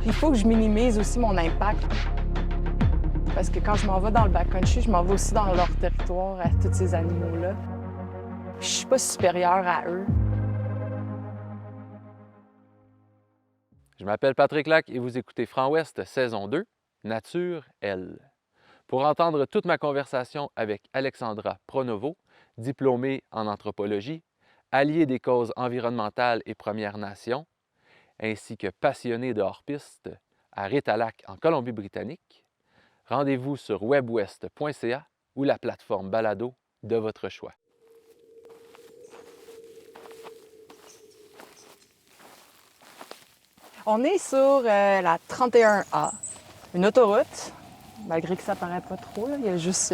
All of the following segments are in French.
Il faut que je minimise aussi mon impact. Parce que quand je m'en vais dans le backcountry, je m'en vais aussi dans leur territoire à tous ces animaux-là. Je suis pas supérieure à eux. Je m'appelle Patrick Lac et vous écoutez Franc Ouest, saison 2, Nature, elle. Pour entendre toute ma conversation avec Alexandra Pronovo, diplômée en anthropologie, alliée des causes environnementales et Premières Nations, ainsi que passionnée de hors-piste à Ritalac en Colombie-Britannique, rendez-vous sur webwest.ca ou la plateforme balado de votre choix. On est sur la 31A, une autoroute, malgré que ça paraît pas trop. Là. Il y a juste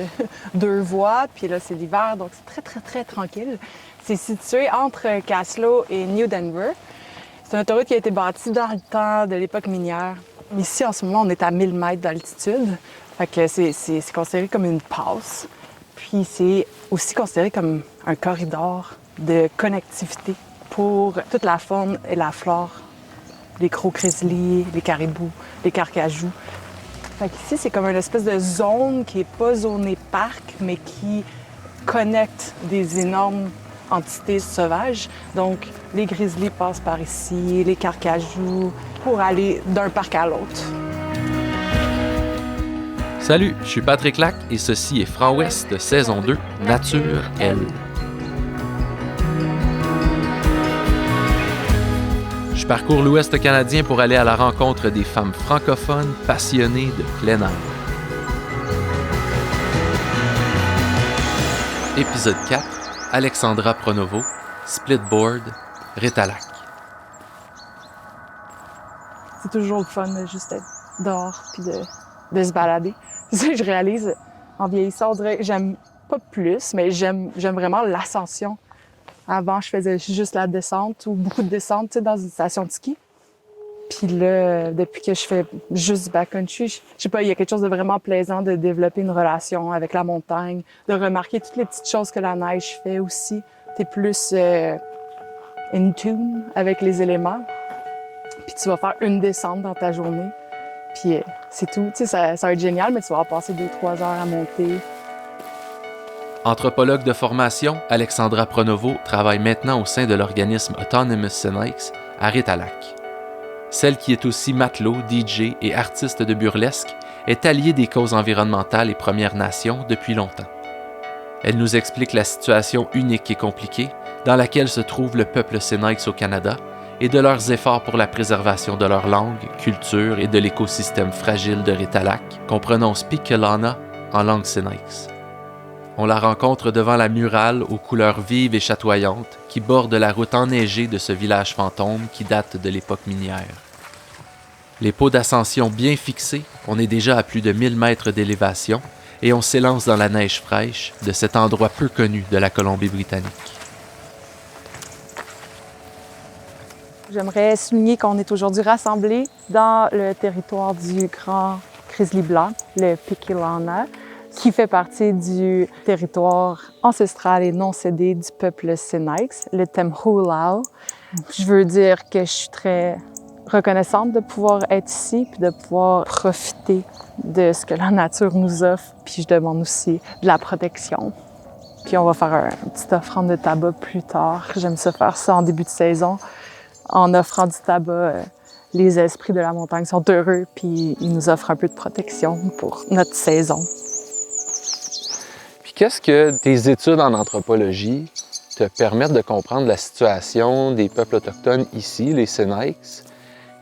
2 voies, puis là, c'est l'hiver, donc c'est très tranquille. C'est situé entre Caslow et New Denver. C'est une autoroute qui a été bâtie dans le temps de l'époque minière. Ici, en ce moment, on est à 1000 mètres d'altitude. Fait que c'est considéré comme une passe. Puis c'est aussi considéré comme un corridor de connectivité pour toute la faune et la flore. Les crocs grizzlies, les caribous, les carcajous. Fait qu'ici, c'est comme une espèce de zone qui n'est pas zonée parc, mais qui connecte des énormes entités sauvages. Donc, les grizzlies passent par ici, les carcajous, pour aller d'un parc à l'autre. Salut, je suis Patrick Lac et ceci est Franc Ouest, saison 2, Nature, elle. Je parcours l'Ouest canadien pour aller à la rencontre des femmes francophones passionnées de plein air. Épisode 4, Alexandra Pronovo, Splitboard, Ritalac. C'est toujours le fun de juste être dehors puis de se balader. C'est ça que je réalise en vieillissant. On dirait que j'aime pas plus, mais j'aime vraiment l'ascension. Avant, je faisais juste la descente ou beaucoup de descente, tu sais, dans une station de ski. Puis là, depuis que je fais juste du backcountry, je sais pas, il y a quelque chose de vraiment plaisant de développer une relation avec la montagne, de remarquer toutes les petites choses que la neige fait aussi. T'es plus in tune avec les éléments. Puis tu vas faire une descente dans ta journée. Puis c'est tout. Tu sais, ça va être génial, mais tu vas passer 2-3 heures à monter. Anthropologue de formation, Alexandra Pronovo travaille maintenant au sein de l'organisme Autonomous Sinaics à Ritalac. Celle qui est aussi matelot, DJ et artiste de burlesque est alliée des causes environnementales et Premières Nations depuis longtemps. Elle nous explique la situation unique et compliquée dans laquelle se trouve le peuple Sinaics au Canada et de leurs efforts pour la préservation de leur langue, culture et de l'écosystème fragile de Ritalac, comprenant Spikelana en langue Sinaics. On la rencontre devant la murale aux couleurs vives et chatoyantes qui borde la route enneigée de ce village fantôme qui date de l'époque minière. Les pots d'ascension bien fixés, on est déjà à plus de 1000 mètres d'élévation et on s'élance dans la neige fraîche de cet endroit peu connu de la Colombie-Britannique. J'aimerais souligner qu'on est aujourd'hui rassemblés dans le territoire du Grand Grizzly Blanc, le Pikelana, qui fait partie du territoire ancestral et non cédé du peuple Sinaics, le Temhulao. Je veux dire que je suis très reconnaissante de pouvoir être ici puis de pouvoir profiter de ce que la nature nous offre. Puis je demande aussi de la protection. Puis on va faire une petite offrande de tabac plus tard. J'aime ça faire ça en début de saison. En offrant du tabac, les esprits de la montagne sont heureux puis ils nous offrent un peu de protection pour notre saison. Qu'est-ce que tes études en anthropologie te permettent de comprendre la situation des peuples autochtones ici, les Sinaics,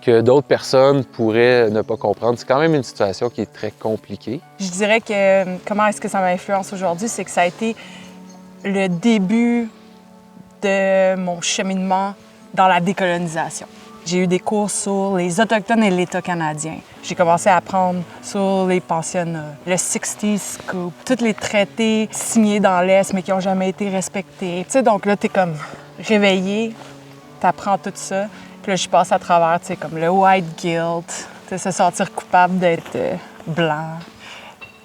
que d'autres personnes pourraient ne pas comprendre? C'est quand même une situation qui est très compliquée. Je dirais que comment est-ce que ça m'influence aujourd'hui, c'est que ça a été le début de mon cheminement dans la décolonisation. J'ai eu des cours sur les Autochtones et l'État canadien. J'ai commencé à apprendre sur les pensionnats, le 60s Scoop, tous les traités signés dans l'Est mais qui n'ont jamais été respectés. Tu sais, donc là, t'es comme réveillé, t'apprends tout ça. Puis là, je passe à travers, tu sais, comme le white guilt, tu sais, se sentir coupable d'être blanc.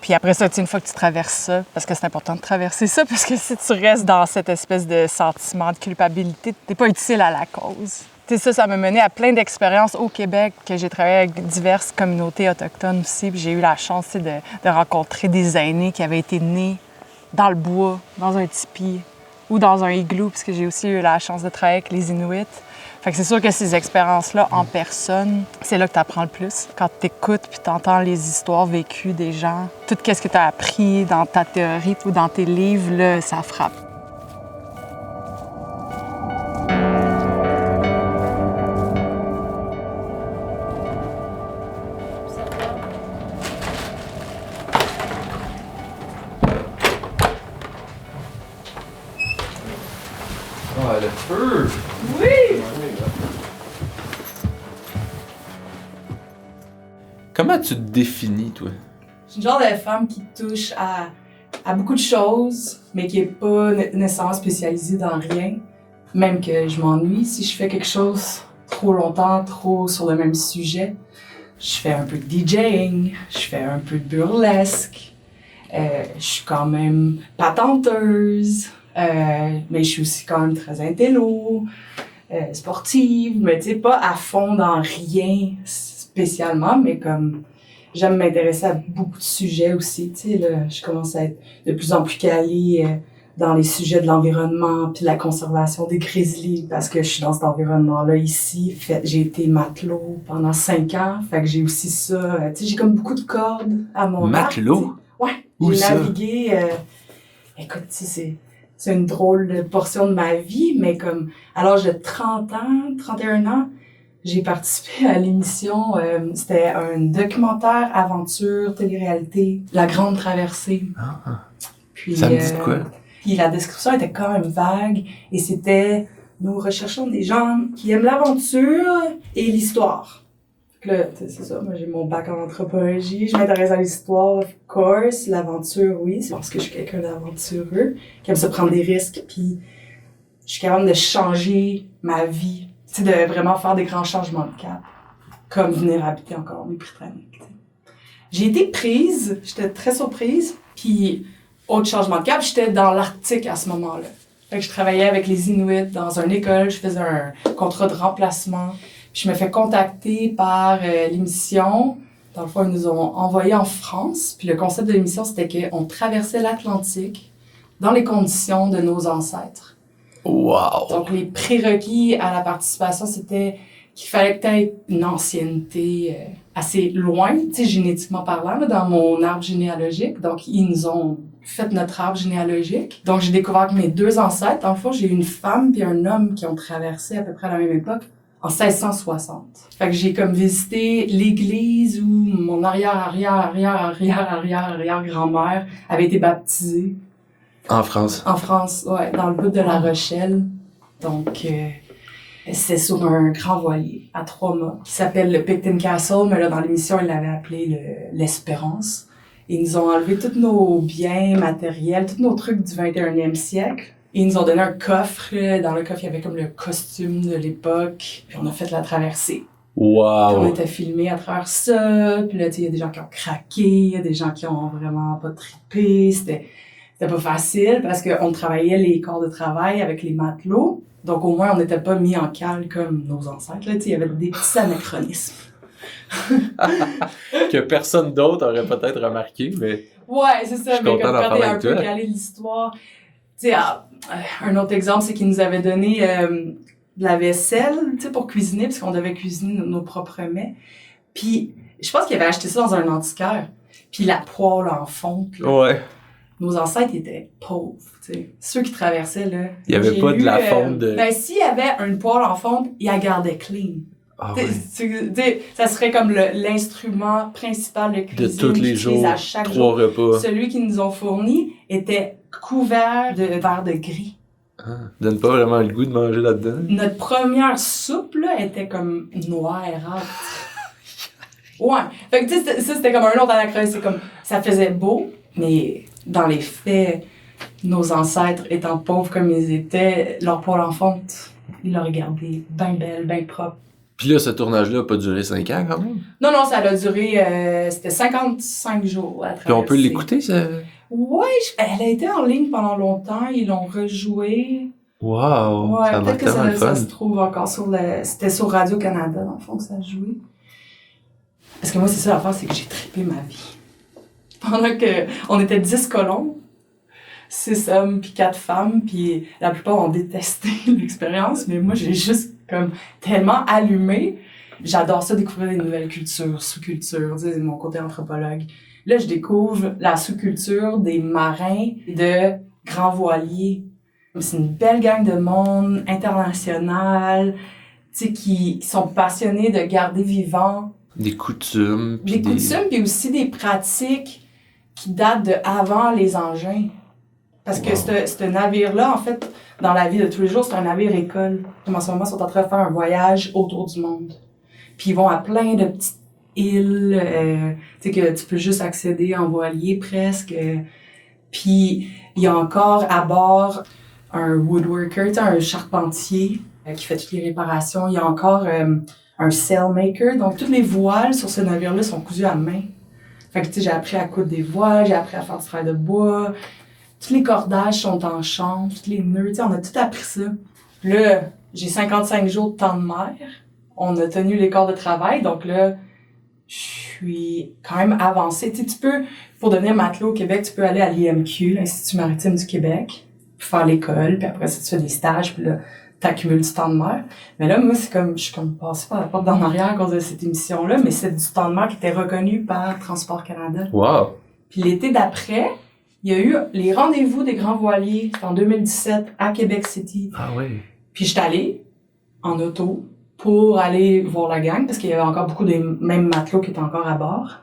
Puis après ça, une fois que tu traverses ça, parce que c'est important de traverser ça, parce que si tu restes dans cette espèce de sentiment de culpabilité, t'es pas utile à la cause. Tu sais, ça m'a mené à plein d'expériences au Québec, que j'ai travaillé avec diverses communautés autochtones aussi. Puis j'ai eu la chance tu sais, de rencontrer des aînés qui avaient été nés dans le bois, dans un tipi ou dans un igloo, puisque j'ai aussi eu la chance de travailler avec les Inuits. Fait que c'est sûr que ces expériences-là, en personne, c'est là que tu apprends le plus. Quand tu écoutes puis tu entends les histoires vécues des gens, tout ce que tu as appris dans ta théorie ou dans tes livres, là, ça frappe. Ah, le feu! Oui! Comment tu te définis, toi? Je suis le genre de femme qui touche à beaucoup de choses, mais qui n'est pas nécessairement spécialisée dans rien. Même que je m'ennuie si je fais quelque chose trop longtemps, trop sur le même sujet. Je fais un peu de DJing, je fais un peu de burlesque. Je suis quand même patenteuse, mais je suis aussi quand même très intello, sportive, mais tu sais, pas à fond dans rien spécialement, mais comme j'aime m'intéresser à beaucoup de sujets aussi, tu sais, là, je commence à être de plus en plus calée dans les sujets de l'environnement puis de la conservation des grizzlies parce que je suis dans cet environnement-là ici. J'ai été matelot pendant 5 ans, fait que j'ai aussi ça, tu sais, j'ai comme beaucoup de cordes à mon arc. Matelot? Ouais, Où j'ai ça? navigué, écoute, tu sais, c'est une drôle de portion de ma vie, mais comme à l'âge de 30 ans, 31 ans, j'ai participé à l'émission, c'était un documentaire, aventure, télé-réalité, La Grande Traversée. Ah, Puis, ça me dit de quoi? Puis la description était quand même vague et c'était « Nous recherchons des gens qui aiment l'aventure et l'histoire ». Là, c'est ça, moi j'ai mon bac en anthropologie, je m'intéresse à l'histoire, of course, l'aventure, oui, c'est parce que je suis quelqu'un d'aventureux, qui aime se prendre des risques, puis je suis capable de changer ma vie, tu sais, de vraiment faire des grands changements de cap, comme venir habiter en Colombie-Britannique. J'ai été prise, j'étais très surprise, puis autre changement de cap, j'étais dans l'Arctique à ce moment-là. Fait que je travaillais avec les Inuits dans une école, je faisais un contrat de remplacement. Puis je me fais contacter par l'émission. Dans le fond, ils nous ont envoyés en France. Puis le concept de l'émission, c'était qu'on traversait l'Atlantique dans les conditions de nos ancêtres. Wow! Donc, les prérequis à la participation, c'était qu'il fallait que tu aies une ancienneté assez loin, tu sais, génétiquement parlant, là, dans mon arbre généalogique. Donc, ils nous ont fait notre arbre généalogique. Donc, j'ai découvert que mes 2 ancêtres, dans le fond, j'ai eu une femme puis un homme qui ont traversé à peu près à la même époque, en 1660. Fait que j'ai comme visité l'église où mon arrière-grand-mère avait été baptisée. En France? En France, ouais, dans le bout de La Rochelle. Donc, c'est sur un grand voilier à 3 mâts qui s'appelle le Picton Castle, mais là, dans l'émission, ils l'avaient appelé l'Espérance. Ils nous ont enlevé tous nos biens matériels, tous nos trucs du 21e siècle. Et ils nous ont donné un coffre. Dans le coffre, il y avait comme le costume de l'époque. Puis on a fait la traversée. Wow! Puis on était filmés à travers ça. Puis là, tu sais, il y a des gens qui ont craqué, il y a des gens qui ont vraiment pas trippé. C'était pas facile parce qu'on travaillait les corps de travail avec les matelots. Donc au moins, on n'était pas mis en cale comme nos ancêtres. Là, tu sais, il y avait des petits anachronismes. Que personne d'autre aurait peut-être remarqué, mais... Ouais, c'est ça. Je suis Mais content comme d'en quand parler t'es un avec peu toi. calé de l'histoire... Tu sais, un autre exemple, c'est qu'ils nous avaient donné de la vaisselle, tu sais, pour cuisiner, parce qu'on devait cuisiner nos propres mets. Puis, je pense qu'ils avaient acheté ça dans un antiquaire. Puis la poêle en fonte, là. Ouais. Nos ancêtres étaient pauvres, tu sais. Ceux qui traversaient, là. Il y avait j'ai pas de lu, la fonte de... Ben, s'il y avait une poêle en fonte, ils la gardaient clean. Ah Tu ouais. sais, ça serait comme l'instrument principal de cuisine. De tous les qu'ils utilisent jours, à chaque 3 jour. repas. Celui qu'ils nous ont fourni était couvert de verre de gris. Ah, donne pas vraiment le goût de manger là-dedans. Notre première soupe, là, était comme noirâtre. Ouais. Fait que, tu sais, ça, c'était comme un autre anachronisme. C'est comme, ça faisait beau, mais dans les faits, nos ancêtres étant pauvres comme ils étaient, leur poêle en fonte, ils l'ont regardé bien belle, bien propre. Puis là, ce tournage-là a pas duré 5 ans, quand même. Non, ça a duré, c'était 55 jours à Puis on peut traverser. l'écouter, ça? Ouais, elle a été en ligne pendant longtemps, ils l'ont rejouée. Wow! Ouais, Ça va peut-être que tellement le ça fun. se trouve encore sur le... C'était sur Radio-Canada, dans le fond, que ça jouait. Parce que moi, c'est ça l'affaire, c'est que j'ai trippé ma vie. Pendant que on était 10 colons, 6 hommes puis 4 femmes, puis la plupart ont détesté l'expérience, mais moi, j'ai juste comme tellement allumé. J'adore ça, découvrir des nouvelles cultures, sous-cultures, tu sais, mon côté anthropologue. Là, je découvre la sous-culture des marins et de grands voiliers. C'est une belle gang de monde, international, tu sais, qui sont passionnés de garder vivant Des coutumes. Puis des coutumes, puis aussi des pratiques qui datent de avant les engins. Parce que ce navire-là, en fait, dans la vie de tous les jours, c'est un navire école. Comme en ce moment, ils sont en train de faire un voyage autour du monde. Puis ils vont à plein de petites îles, tu sais, que tu peux juste accéder en voilier presque. Puis il y a encore à bord un woodworker, tu sais, un charpentier qui fait toutes les réparations. Il y a encore un sailmaker. Donc, toutes les voiles sur ce navire-là sont cousues à main. Fait que, tu sais, j'ai appris à coudre des voiles, j'ai appris à faire du travail de bois. Tous les cordages sont en chanvre, tous les nœuds, tu sais, on a tout appris ça. Là, j'ai 55 jours de temps de mer. On a tenu les corps de travail, donc là, je suis quand même avancée. Tu sais, tu peux, pour devenir matelot au Québec, tu peux aller à l'IMQ, l'Institut maritime du Québec, puis faire l'école, puis après ça, tu fais des stages, puis là, t'accumules du temps de mer. Mais là, moi, c'est comme, je suis comme passée par la porte d'en arrière à cause de cette émission-là, mais c'est du temps de mer qui était reconnu par Transport Canada. Wow! Puis l'été d'après, il y a eu les rendez-vous des grands voiliers en 2017 à Québec City. Ah oui. Puis j'étais allée en auto pour aller voir la gang, parce qu'il y avait encore beaucoup des mêmes matelots qui étaient encore à bord.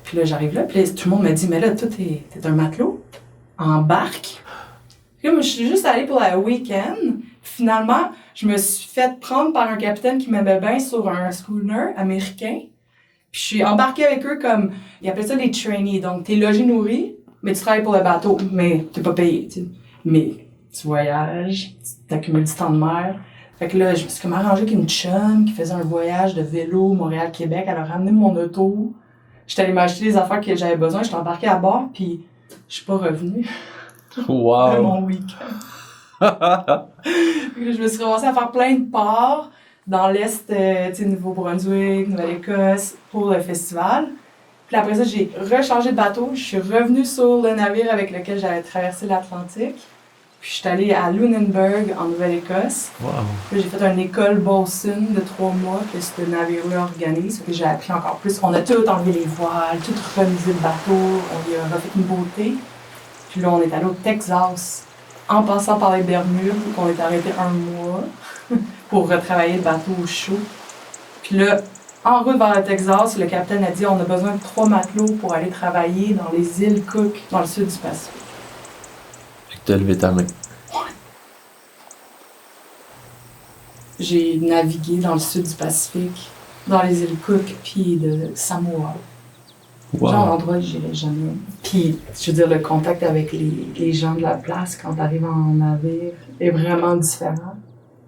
Puis là, j'arrive là, puis là, tout le monde me dit « Mais là, toi, t'es un matelot? En barque? » Puis là, moi, je suis juste allée pour la week-end. Finalement, je me suis fait prendre par un capitaine qui m'aimait bien sur un schooner américain. Puis je suis embarquée avec eux comme... Ils appellent ça des trainees. Donc, t'es logé, nourri, mais tu travailles pour le bateau, mais t'es pas payé, tu sais. Mais tu voyages, tu t'accumules du temps de mer. Fait que là, je me suis comme arrangée avec une chum qui faisait un voyage de vélo Montréal-Québec. Elle a ramené mon auto. J'étais allée m'acheter les affaires que j'avais besoin. J'étais embarquée à bord, puis je suis pas revenue de Wow! mon week-end. Fait que là, je me suis ramassée à faire plein de ports dans l'Est, tu sais, Nouveau-Brunswick, Nouvelle-Écosse, pour le festival. Puis après ça, j'ai rechangé de bateau. Je suis revenue sur le navire avec lequel j'avais traversé l'Atlantique. Puis je suis allée à Lunenburg, en Nouvelle-Écosse. Wow! Puis j'ai fait une école Bolson de 3 mois que ce navire-là organise. Fait que j'ai appris encore plus. On a tout enlevé les voiles, tout remisé le bateau. On lui a refait une beauté. Puis là, on est allé au Texas, en passant par les Bermudes, qu'on est arrêté 1 mois pour retravailler le bateau au chaud. Puis là, en route vers le Texas, le capitaine a dit on a besoin de 3 matelots pour aller travailler dans les îles Cook, dans le sud du Pacifique. Fait que t'as levé ta main. J'ai navigué dans le sud du Pacifique, dans les îles Cook, puis de Samoa. Wow! Genre l'endroit où j'irais jamais. Puis, je veux dire, le contact avec les gens de la place quand t'arrives en navire est vraiment différent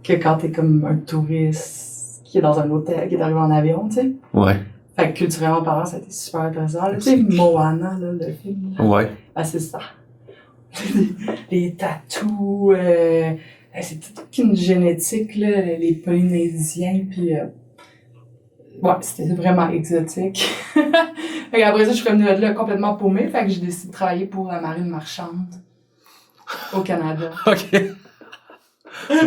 que quand t'es comme un touriste qui est dans un hôtel, qui est arrivé en avion, tu sais. Ouais. Fait que culturellement parlant, ça a été super intéressant. Tu sais, Moana, là, le film. Là. Ouais. Ah, c'est ça. Les tatous, c'est toute une génétique, là, les Polynésiens, puis ouais, c'était vraiment exotique. Fait après ça, je suis revenue là complètement paumée, fait que j'ai décidé de travailler pour la marine marchande au Canada. OK.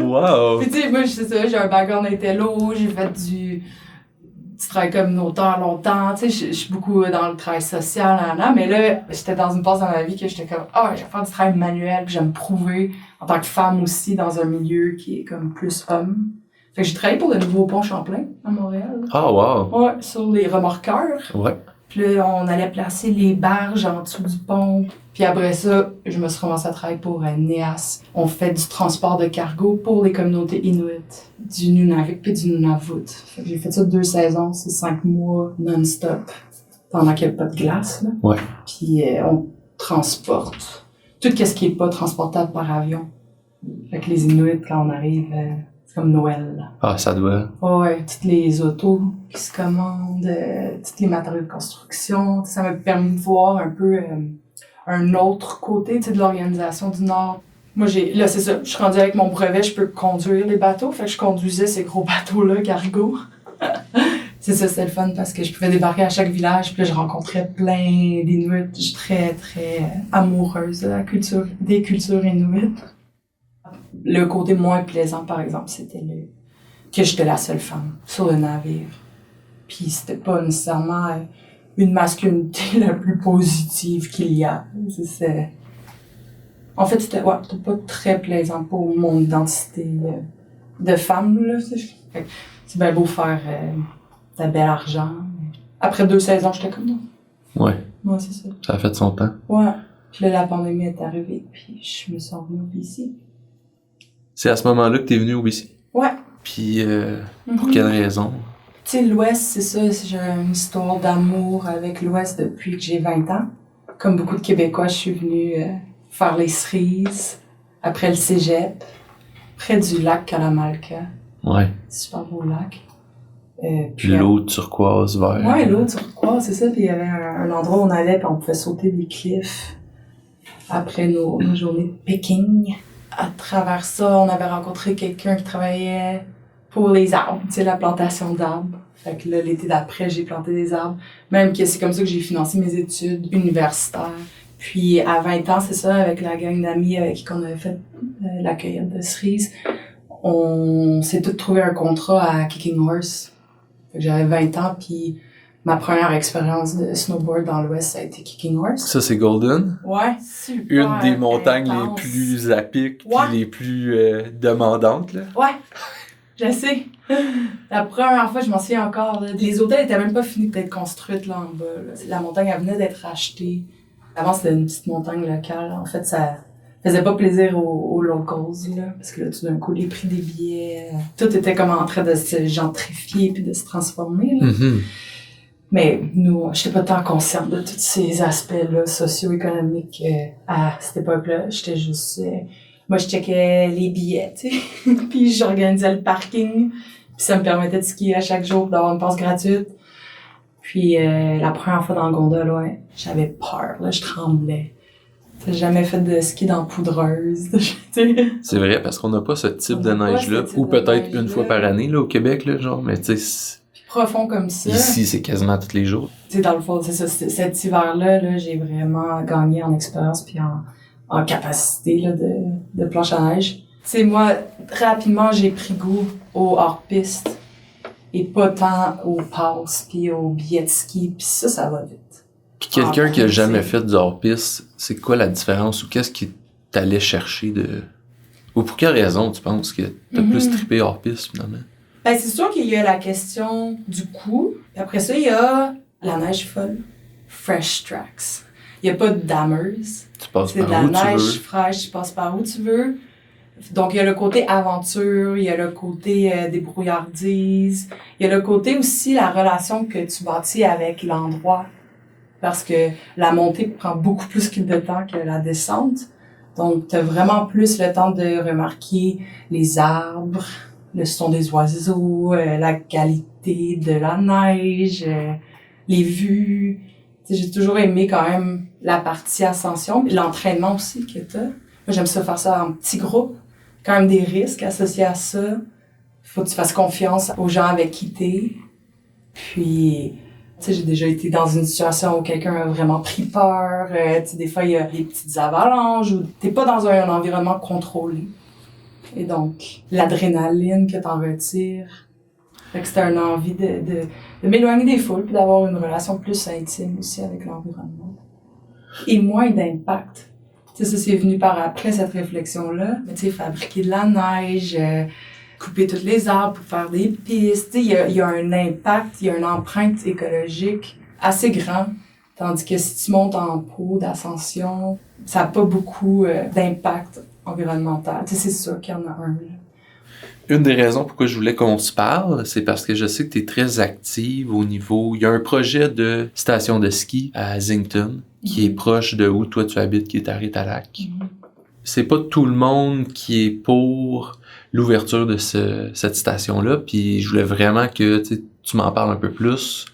Wow! Puis tu sais, moi, c'est ça, j'ai un background intello, j'ai fait du travail communautaire longtemps, tu sais, je suis beaucoup dans le travail social, mais là, j'étais dans une phase dans ma vie que j'étais comme, je vais faire du travail manuel, puis je vais me prouver en tant que femme aussi dans un milieu qui est comme plus homme. Fait que j'ai travaillé pour le nouveau pont Champlain à Montréal. Oh wow! Ouais, sur les remorqueurs. Ouais. Puis là, on allait placer les barges en dessous du pont. Puis après ça, je me suis ramassée à travailler pour NEAS. On fait du transport de cargo pour les communautés inuit, du Nunavik puis du Nunavut. Fait que j'ai fait ça 2 saisons, c'est 5 mois non-stop, pendant qu'il n'y a pas de glace. Là. Ouais. Puis on transporte tout ce qui n'est pas transportable par avion. Fait que les Inuits, quand on arrive, c'est comme Noël. Là. Ah, ça doit. Ouais, toutes les autos qui se commandent, tous les matériaux de construction. Ça m'a permis de voir un peu un autre côté de l'organisation du Nord. Moi, là, c'est ça. Je suis rendue avec mon brevet, je peux conduire les bateaux. Fait que je conduisais ces gros bateaux-là, cargo. C'est ça, c'était le fun parce que je pouvais débarquer à chaque village. Puis là, je rencontrais plein d'Inuits. Je suis très, très amoureuse de des cultures Inuits. Le côté moins plaisant, par exemple, c'était que j'étais la seule femme sur le navire. Puis c'était pas nécessairement une masculinité la plus positive qu'il y a. En fait, c'était pas très plaisant pour mon identité de femme, là. C'est bien beau faire de bel argent. Après 2 saisons, j'étais comme non. Ouais. Ouais, c'est ça. Ça a fait son temps. Ouais. Puis là, la pandémie est arrivée, puis je me suis revenue au BC. C'est à ce moment-là que t'es venu au BC? Ouais. Puis, pour quelle raison? Tu sais, l'Ouest, c'est ça. J'ai une histoire d'amour avec l'Ouest depuis que j'ai 20 ans. Comme beaucoup de Québécois, je suis venue faire les cerises, après le cégep, près du lac Kalamalka. Ouais. Super beau lac. Puis l'eau turquoise vert. Ouais, l'eau turquoise, c'est ça. Puis il y avait un endroit où on allait, puis on pouvait sauter des cliffs après nos journées de picking. À travers ça, on avait rencontré quelqu'un qui travaillait pour les arbres, tu sais, la plantation d'arbres. Fait que là, l'été d'après, j'ai planté des arbres. Même que c'est comme ça que j'ai financé mes études universitaires. Puis à 20 ans, c'est ça, avec la gang d'amis avec qui on avait fait la cueillette de cerises, on s'est tous trouvé un contrat à Kicking Horse. Fait que j'avais 20 ans, puis ma première expérience de snowboard dans l'Ouest, ça a été Kicking Horse. Ça, c'est Golden? Ouais, super. Une des montagnes intense. les plus à pic, puis Ouais. les plus demandantes, là. Ouais, je sais. La première fois, je m'en souviens encore, là, les hôtels étaient même pas finis d'être construits là en bas. Là. La montagne, elle venait d'être achetée. Avant, c'était une petite montagne locale. En fait, ça faisait pas plaisir aux locals, là, parce que là, tout d'un coup, les prix des billets, tout était comme en train de se gentrifier puis de se transformer. Là. Mm-hmm. Mais nous, j'étais pas tant consciente de tous ces aspects-là socio-économiques à cette époque-là. J'étais juste... moi, je checkais les billets, tu sais. Puis j'organisais le parking. Puis ça me permettait de skier à chaque jour, d'avoir une passe gratuite. Puis la première fois dans le gondole, ouais, j'avais peur, là, je tremblais. J'ai jamais fait de ski dans poudreuse, tu sais. C'est vrai, parce qu'on n'a pas ce type On de n'a pas neige-là, ce type ou de peut-être neige-là. une fois par année, là, au Québec, là, genre, mais tu sais, Profond comme ça. ici, c'est quasiment tous les jours. Tu sais, dans le fond, c'est ça, cet hiver-là, là, j'ai vraiment gagné en expérience puis en capacité, là, de planche à neige. Tu sais, moi, rapidement, j'ai pris goût au hors-piste et pas tant aux passes puis aux billets de ski, puis ça va vite. Puis quelqu'un qui a Après, jamais c'est- fait du hors-piste, c'est quoi la différence, ou qu'est-ce qui t'allait chercher de... Ou pour quelle raison tu penses que t'as plus trippé hors-piste, finalement? Ben, c'est sûr qu'il y a la question du coût. Puis après ça, il y a la neige folle. Fresh tracks. Il n'y a pas de dammers. Tu passes C'est de par la où tu neige veux. fraîche, tu passes par où tu veux. Donc, il y a le côté aventure, il y a le côté débrouillardise. Il y a le côté aussi la relation que tu bâtis avec l'endroit. Parce que la montée prend beaucoup plus de temps que la descente. Donc, tu as vraiment plus le temps de remarquer les arbres, le son des oiseaux, la qualité de la neige, les vues. Tu sais, j'ai toujours aimé quand même la partie ascension, mais l'entraînement aussi que t'as. Moi, j'aime ça faire ça en petits groupes. Quand même des risques associés à ça. Faut que tu fasses confiance aux gens avec qui t'es. Puis, tu sais, j'ai déjà été dans une situation où quelqu'un a vraiment pris peur. Tu sais, des fois, il y a des petites avalanches ou t'es pas dans un environnement contrôlé. Et donc, l'adrénaline que t'en retires. Fait que c'était une envie de m'éloigner des foules puis d'avoir une relation plus intime aussi avec l'environnement. Et moins d'impact. Tu sais, ça, c'est venu par après cette réflexion-là. Mais tu sais, fabriquer de la neige, couper tous les arbres pour faire des pistes. Tu sais, il y a un impact, il y a une empreinte écologique assez grand. Tandis que si tu montes en pot d'ascension, ça n'a pas beaucoup d'impact environnemental. Tu sais, c'est sûr qu'il y en a un, là. Une des raisons pourquoi je voulais qu'on se parle, c'est parce que je sais que tu es très active au niveau... Il y a un projet de station de ski à Zington, qui est proche de où toi tu habites, qui est à Ritalac. C'est pas tout le monde qui est pour l'ouverture de cette station-là, puis je voulais vraiment que tu m'en parles un peu plus.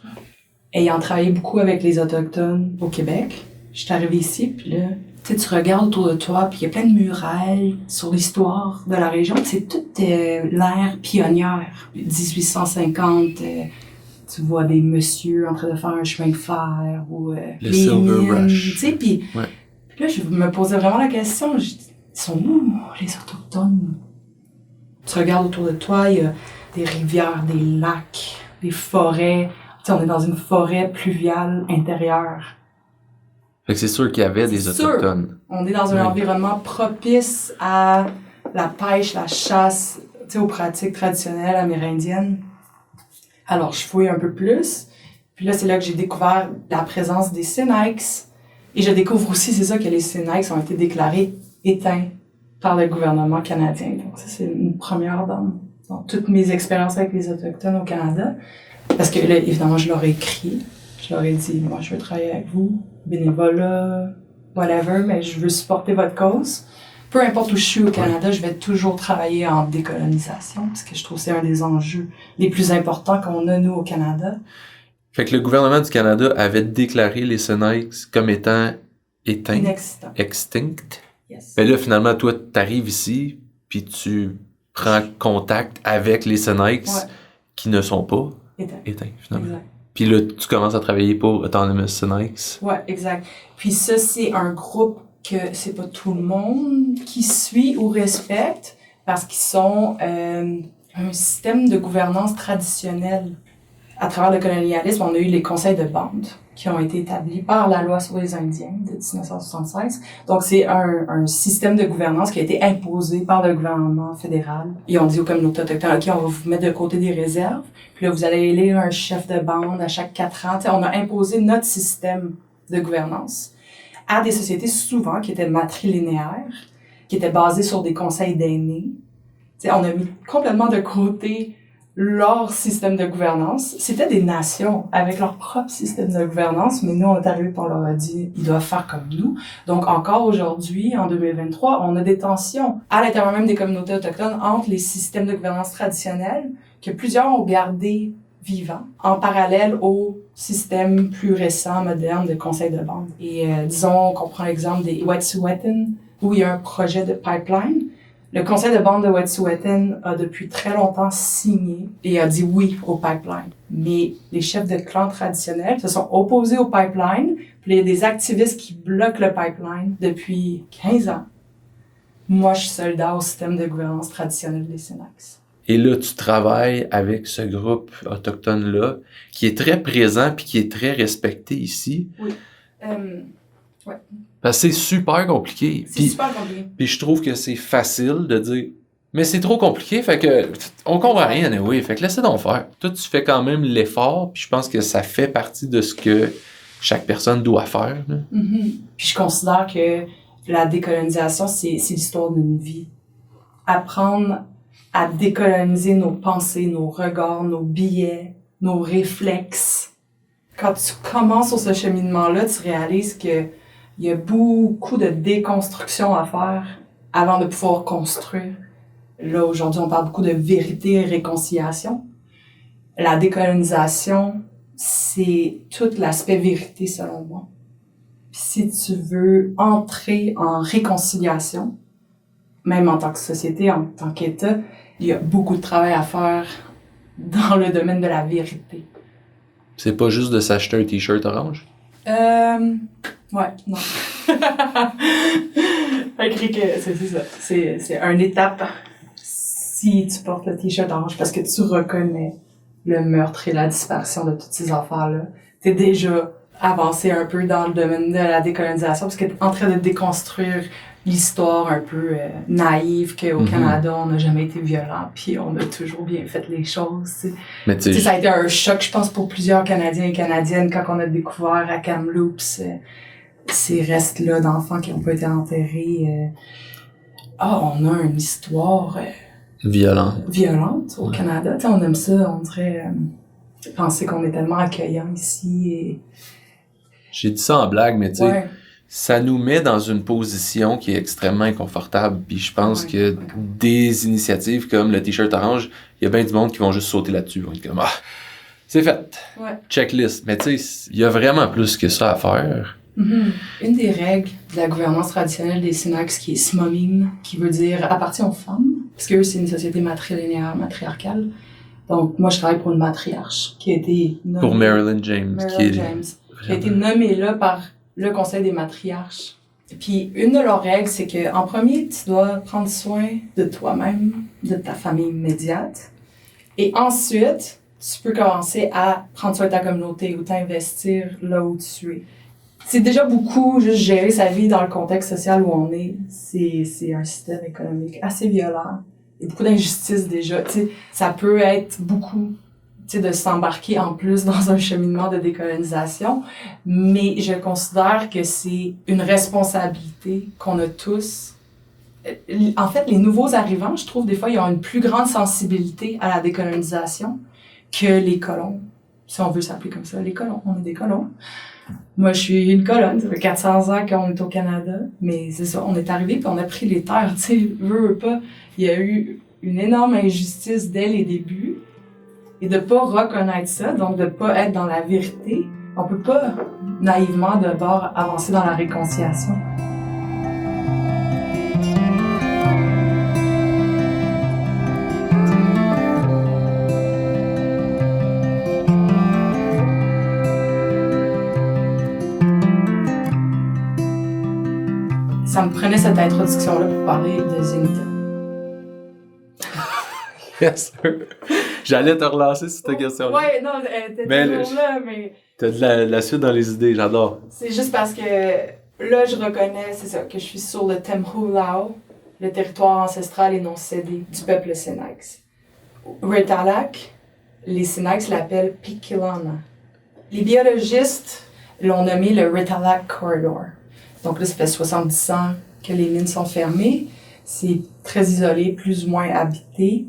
Ayant travaillé beaucoup avec les Autochtones au Québec, je suis arrivée ici, puis là, Tu sais, tu regardes autour de toi, puis il y a plein de murailles sur l'histoire de la région. C'est toute l'ère pionnière. 1850, tu vois des messieurs en train de faire un chemin de fer ou Le les Silver mines, Rush. tu sais, puis là, je me posais vraiment la question, ils sont où les Autochtones? Tu regardes autour de toi, il y a des rivières, des lacs, des forêts. Tu sais, on est dans une forêt pluviale intérieure. Fait que c'est sûr qu'il y avait des C'est sûr. Autochtones. On est dans un environnement propice à la pêche, la chasse, tu sais, aux pratiques traditionnelles amérindiennes. Alors, je fouille un peu plus. Puis là, c'est là que j'ai découvert la présence des Sinaics. Et je découvre aussi, c'est ça, que les Sinaics ont été déclarés éteints par le gouvernement canadien. Donc, ça, c'est une première dans toutes mes expériences avec les Autochtones au Canada. Parce que là, évidemment, je leur ai écrit. Je leur ai dit, moi, je veux travailler avec vous, bénévolat, whatever, mais je veux supporter votre cause. Peu importe où je suis au Canada, je vais toujours travailler en décolonisation, parce que je trouve que c'est un des enjeux les plus importants qu'on a, nous, au Canada. Fait que le gouvernement du Canada avait déclaré les Sinaics comme étant éteints, Inexistant. extincts. Yes. Ben là, finalement, toi, t'arrives ici, puis tu prends contact avec les Sinaics qui ne sont pas éteints, finalement. Exact. Puis là, tu commences à travailler pour Autonomous Sinaics. Ouais, exact. Puis ça, c'est un groupe que c'est pas tout le monde qui suit ou respecte, parce qu'ils sont un système de gouvernance traditionnel. À travers le colonialisme, on a eu les conseils de bande qui ont été établis par la loi sur les Indiens de 1976. Donc, c'est un système de gouvernance qui a été imposé par le gouvernement fédéral. Ils ont dit aux communautés autochtones, OK, on va vous mettre de côté des réserves, puis là, vous allez élire un chef de bande à chaque 4 ans. T'sais, on a imposé notre système de gouvernance à des sociétés souvent qui étaient matrilinéaires, qui étaient basées sur des conseils d'aînés. T'sais, on a mis complètement de côté leur système de gouvernance. C'était des nations avec leur propre système de gouvernance, mais nous, on est arrivés et on leur a dit, ils doivent faire comme nous. Donc, encore aujourd'hui, en 2023, on a des tensions à l'intérieur même des communautés autochtones entre les systèmes de gouvernance traditionnels que plusieurs ont gardés vivants, en parallèle au système plus récent, moderne de conseil de bande. Et disons qu'on prend l'exemple des Wet'suwet'en, où il y a un projet de pipeline. Le conseil de bande de Wet'suwet'en a depuis très longtemps signé et a dit oui au pipeline. Mais les chefs de clans traditionnels se sont opposés au pipeline, puis il y a des activistes qui bloquent le pipeline depuis 15 ans. Moi, je suis soldat au système de gouvernance traditionnel des Sinaics. Et là, tu travailles avec ce groupe autochtone-là, qui est très présent puis qui est très respecté ici. Oui. Ouais. Parce que c'est super compliqué. C'est super compliqué. Puis je trouve que c'est facile de dire mais c'est trop compliqué, fait que on comprend rien, oui. Fait que laissez donc faire. Toi, tu fais quand même l'effort, puis je pense que ça fait partie de ce que chaque personne doit faire. Là. Mm-hmm. Puis je considère que la décolonisation, c'est l'histoire d'une vie. Apprendre à décoloniser nos pensées, nos regards, nos billets, nos réflexes. Quand tu commences sur ce cheminement-là, tu réalises que il y a beaucoup de déconstruction à faire avant de pouvoir construire. Là, aujourd'hui, on parle beaucoup de vérité et réconciliation. La décolonisation, c'est tout l'aspect vérité, selon moi. Puis si tu veux entrer en réconciliation, même en tant que société, en tant qu'État, il y a beaucoup de travail à faire dans le domaine de la vérité. C'est pas juste de s'acheter un t-shirt orange? Ouais, non. Fait que c'est ça. C'est une étape si tu portes le t-shirt orange parce que tu reconnais le meurtre et la disparition de toutes ces affaires-là. T'es déjà avancé un peu dans le domaine de la décolonisation parce que t'es en train de déconstruire l'histoire un peu naïve qu'au Canada, on n'a jamais été violent puis on a toujours bien fait les choses, tu sais. Mais tu sais, Ça a été un choc, je pense, pour plusieurs Canadiens et Canadiennes quand on a découvert à Kamloops ces restes-là d'enfants qui n'ont pas été enterrés. On a une histoire violente au Canada. T'sais, on aime ça, on dirait penser qu'on est tellement accueillant ici. Et... J'ai dit ça en blague, mais tu sais, ça nous met dans une position qui est extrêmement inconfortable. Puis je pense que des initiatives comme le t-shirt orange, il y a bien du monde qui vont juste sauter là-dessus. Ils vont être comme, c'est fait. Checklist. Mais tu sais, il y a vraiment plus que ça à faire. Une des règles de la gouvernance traditionnelle des Synax, qui est smomim, qui veut dire appartient aux femmes, parce que c'est une société matrilinéaire, matriarcale. Donc, moi, je travaille pour une matriarche qui a été nommée... Pour Marilyn James. Qui a été nommée là par le Conseil des matriarches. Puis, une de leurs règles, c'est que en premier, tu dois prendre soin de toi-même, de ta famille immédiate. Et ensuite, tu peux commencer à prendre soin de ta communauté ou t'investir là où tu es. C'est déjà beaucoup, juste gérer sa vie dans le contexte social où on est. C'est un système économique assez violent. Il y a beaucoup d'injustices déjà. T'sais, ça peut être beaucoup de s'embarquer en plus dans un cheminement de décolonisation, mais je considère que c'est une responsabilité qu'on a tous. En fait, les nouveaux arrivants, je trouve, des fois, ils ont une plus grande sensibilité à la décolonisation que les colons, si on veut s'appeler comme ça. Les colons, on est des colons. Moi, je suis une colonne, ça fait 400 ans qu'on est au Canada, mais c'est ça, on est arrivé puis on a pris les terres, tu sais, veux pas. Il y a eu une énorme injustice dès les débuts, et de pas reconnaître ça, donc de pas être dans la vérité, on peut pas naïvement d'abord avancer dans la réconciliation. Ça me prenait cette introduction-là pour parler de Zinta. Yes, sir. J'allais te relancer sur cette question-là. Ouais, non, t'es toujours là, mais... T'as de la suite dans les idées, j'adore. C'est juste parce que là, je reconnais, c'est ça, que je suis sur le Temhulao, le territoire ancestral et non cédé du peuple Synax. Ritalak, les Synax l'appellent Pikilana. Les biologistes l'ont nommé le Ritalak Corridor. Donc là, ça fait 70 ans que les mines sont fermées. C'est très isolé, plus ou moins habité.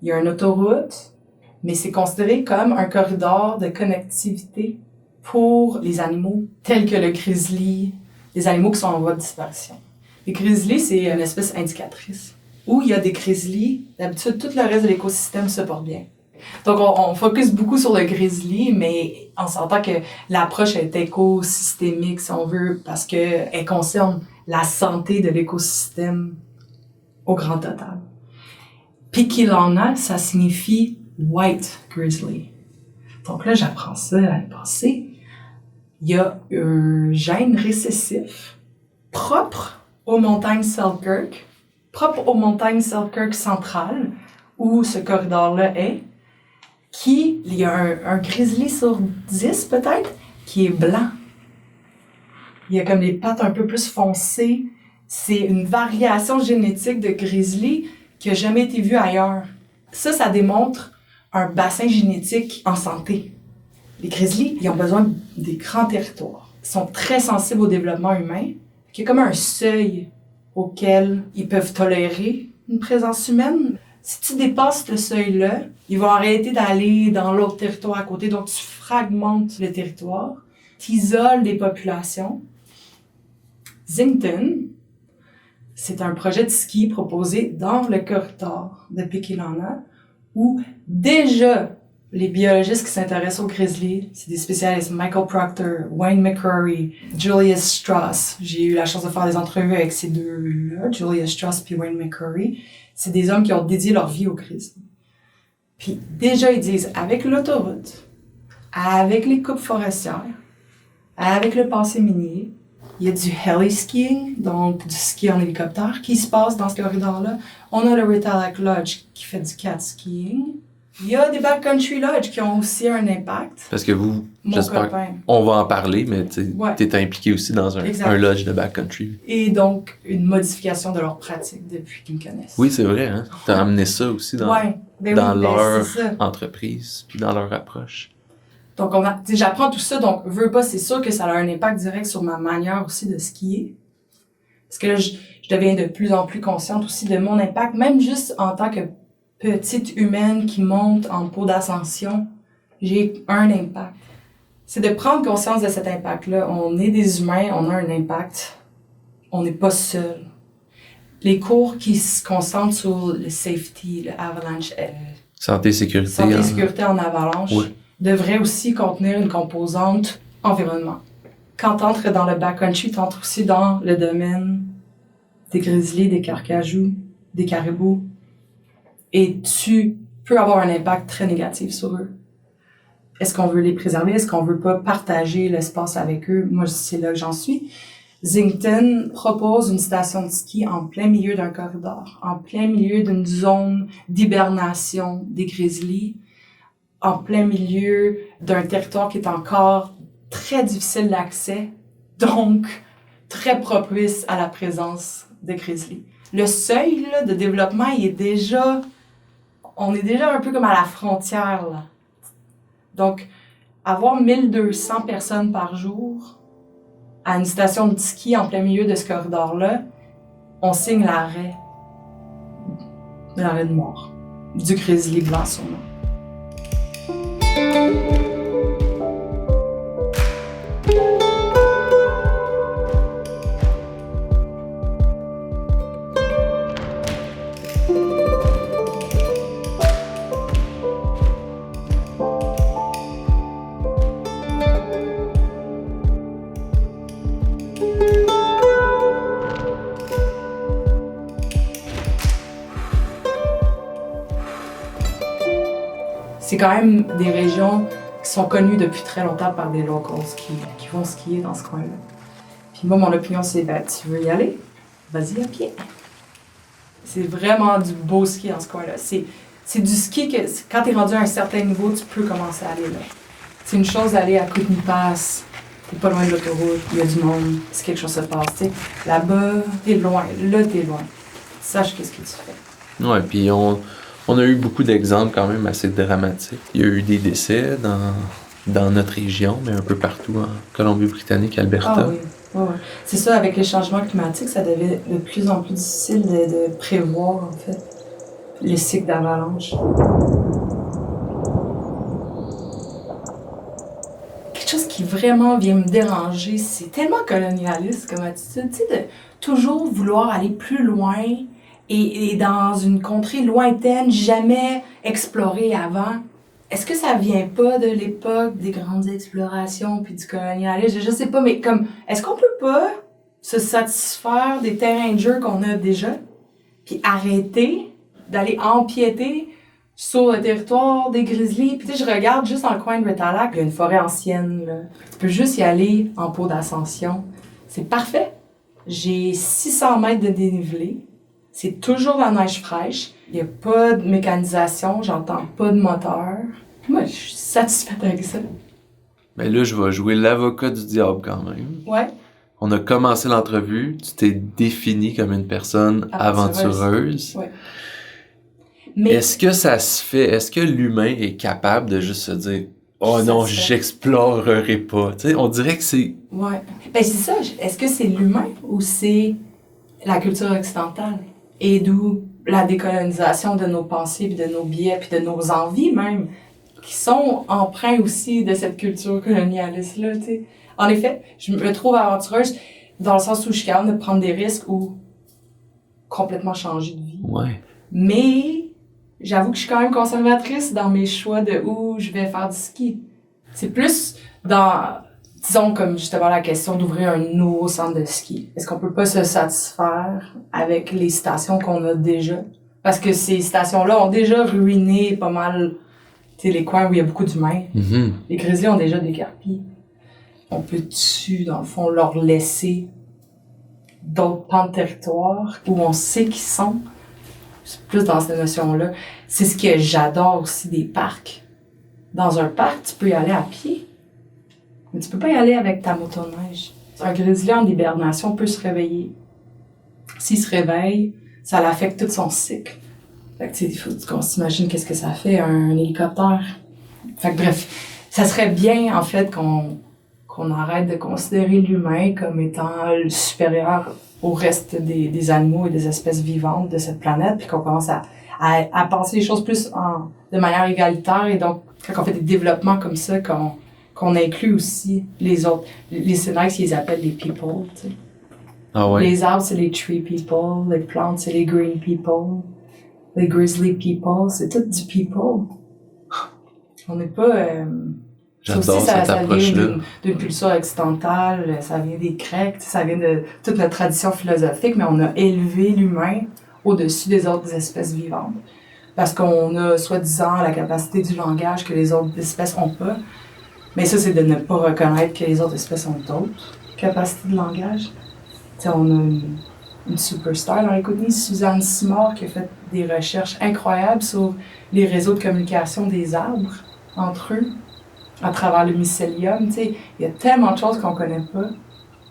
Il y a une autoroute, mais c'est considéré comme un corridor de connectivité pour les animaux tels que le grizzly, les animaux qui sont en voie de disparition. Les grizzlies, c'est une espèce indicatrice. Où il y a des grizzlies, d'habitude, tout le reste de l'écosystème se porte bien. Donc, on focus beaucoup sur le grizzly, mais on s'entend que l'approche est écosystémique, si on veut, parce qu'elle concerne la santé de l'écosystème au grand total. Pikilana, ça signifie white grizzly. Donc là, j'apprends ça l'année passée. Il y a un gène récessif propre aux montagnes Selkirk, centrales, où ce corridor-là est, il y a un grizzly sur 10 peut-être, qui est blanc. Il y a comme des pattes un peu plus foncées. C'est une variation génétique de grizzly qui n'a jamais été vue ailleurs. Ça démontre un bassin génétique en santé. Les grizzlies, ils ont besoin des grands territoires. Ils sont très sensibles au développement humain. Il y a comme un seuil auquel ils peuvent tolérer une présence humaine. Si tu dépasses ce seuil-là, ils vont arrêter d'aller dans l'autre territoire à côté. Donc, tu fragmentes le territoire, tu isoles des populations. Zintan, c'est un projet de ski proposé dans le corridor de Pikilana, où déjà les biologistes qui s'intéressent aux grizzlies, c'est des spécialistes, Michael Proctor, Wayne McCrory, Julius Strauss. J'ai eu la chance de faire des entrevues avec ces deux-là, Julius Strauss puis Wayne McCrory. C'est des hommes qui ont dédié leur vie aux grizzlies. Puis déjà, ils disent, avec l'autoroute, avec les coupes forestières, avec le passé minier, il y a du heli-skiing, donc du ski en hélicoptère, qui se passe dans ce corridor-là. On a le Ritalak Lodge qui fait du cat-skiing. Il y a des backcountry lodges qui ont aussi un impact. Parce que vous, j'espère qu'on va en parler, mais t'es impliqué aussi dans un lodge de backcountry. Et donc, une modification de leur pratique depuis qu'ils me connaissent. Oui, c'est vrai, hein? T'as amené ça aussi dans leur entreprise, puis dans leur approche. Donc, j'apprends tout ça, donc, veux pas, c'est sûr que ça a un impact direct sur ma manière aussi de skier. Parce que là, je deviens de plus en plus consciente aussi de mon impact, même juste en tant que petite humaine qui monte en peau d'ascension, j'ai un impact. C'est de prendre conscience de cet impact-là. On est des humains, on a un impact. On n'est pas seul. Les cours qui se concentrent sur le safety, le avalanche, sécurité en avalanche, devraient aussi contenir une composante environnement. quand tu entres dans le backcountry, tu entres aussi dans le domaine des grizzlies, des carcajous, des caribous. Et tu peux avoir un impact très négatif sur eux. Est-ce qu'on veut les préserver? Est-ce qu'on veut pas partager l'espace avec eux? Moi, c'est là que j'en suis. Zinkton propose une station de ski en plein milieu d'un corridor, en plein milieu d'une zone d'hibernation des grizzlies, en plein milieu d'un territoire qui est encore très difficile d'accès, donc très propice à la présence des grizzlies. Le seuil là, de développement, on est déjà un peu comme à la frontière, là. Donc, avoir 1200 personnes par jour à une station de ski en plein milieu de ce corridor-là, on signe l'arrêt de mort du grizzly blanc sûrement. C'est quand même des régions qui sont connues depuis très longtemps par des locals qui vont skier dans ce coin-là. Puis moi, mon opinion, c'est, tu veux y aller? Vas-y à pied. C'est vraiment du beau ski dans ce coin-là. C'est du ski que, quand t'es rendu à un certain niveau, tu peux commencer à aller là. C'est une chose d'aller à Kootenay Pass, t'es pas loin de l'autoroute, il y a du monde, si quelque chose se passe, tu sais. Là-bas, t'es loin, là, t'es loin. Sache qu'est-ce que tu fais. Ouais, puis on a eu beaucoup d'exemples quand même assez dramatiques. Il y a eu des décès dans notre région, mais un peu partout en Colombie-Britannique, Alberta. Ah oui, ouais. C'est ça, avec les changements climatiques, ça devient de plus en plus difficile de prévoir, en fait, les cycles d'avalanche. Quelque chose qui vraiment vient me déranger, c'est tellement colonialiste comme attitude, tu sais, de toujours vouloir aller plus loin et dans une contrée lointaine, jamais explorée avant. Est-ce que ça vient pas de l'époque des grandes explorations puis du colonialisme? Je sais pas, mais comme, est-ce qu'on peut pas se satisfaire des terrains de jeu qu'on a déjà puis arrêter d'aller empiéter sur le territoire des grizzlies? Puis tu sais, je regarde juste dans le coin de Ritalac, il y a une forêt ancienne, là. Tu peux juste y aller en peau d'ascension. C'est parfait. J'ai 600 mètres de dénivelé. C'est toujours la neige fraîche. Il n'y a pas de mécanisation, j'entends pas de moteur. Moi, je suis satisfaite avec ça. Mais là, je vais jouer l'avocat du diable quand même. Ouais. On a commencé l'entrevue, tu t'es définie comme une personne aventureuse. Ouais. Mais est-ce que ça se fait? Est-ce que l'humain est capable de juste se dire « Oh non, j'explorerai pas ». Tu sais, on dirait que c'est... Ouais. Ben c'est ça. Est-ce que c'est l'humain ou c'est la culture occidentale? Et d'où la décolonisation de nos pensées, puis de nos biais, puis de nos envies même, qui sont empreints aussi de cette culture colonialiste-là, tu sais. En effet, je me trouve aventureuse dans le sens où je suis capable de prendre des risques ou complètement changer de vie. Ouais. Mais j'avoue que je suis quand même conservatrice dans mes choix de où je vais faire du ski. C'est plus dans, disons, comme justement la question d'ouvrir un nouveau centre de ski. Est-ce qu'on peut pas se satisfaire avec les stations qu'on a déjà? Parce que ces stations-là ont déjà ruiné pas mal, tu sais, les coins où il y a beaucoup d'humains. Mm-hmm. Les grizzlies ont déjà décarpillé. On peut-tu, dans le fond, leur laisser d'autres pans de territoire où on sait qu'ils sont? C'est plus dans cette notion-là. C'est ce que j'adore aussi des parcs. Dans un parc, tu peux y aller à pied. Mais tu peux pas y aller avec ta motoneige. Un grizzly en hibernation peut se réveiller. S'il se réveille, ça l'affecte tout son cycle. Fait que, tu sais, il faut qu'on s'imagine qu'est-ce que ça fait, un hélicoptère. Fait que bref, ça serait bien, en fait, qu'on arrête de considérer l'humain comme étant le supérieur au reste des animaux et des espèces vivantes de cette planète, puis qu'on commence à penser les choses plus de manière égalitaire. Et donc, quand on fait des développements comme ça, qu'on inclut aussi les autres. Les Senex, ils les appellent les people, tu sais. Ah ouais. Les arbres, c'est les tree people. Les plantes, c'est les green people. Les grizzly people, c'est tout du people. On n'est pas J'adore Ça aussi, cette ça approche-là. vient d'une culture occidentale, ça vient des Grecs, ça vient de toute notre tradition philosophique, mais on a élevé l'humain au-dessus des autres espèces vivantes. Parce qu'on a, soi-disant, la capacité du langage que les autres espèces n'ont pas. Mais ça, c'est de ne pas reconnaître que les autres espèces ont d'autres capacités de langage. T'sais, on a une superstar dans les Kootenays, Suzanne Simard, qui a fait des recherches incroyables sur les réseaux de communication des arbres entre eux, à travers le mycélium. Il y a tellement de choses qu'on ne connaît pas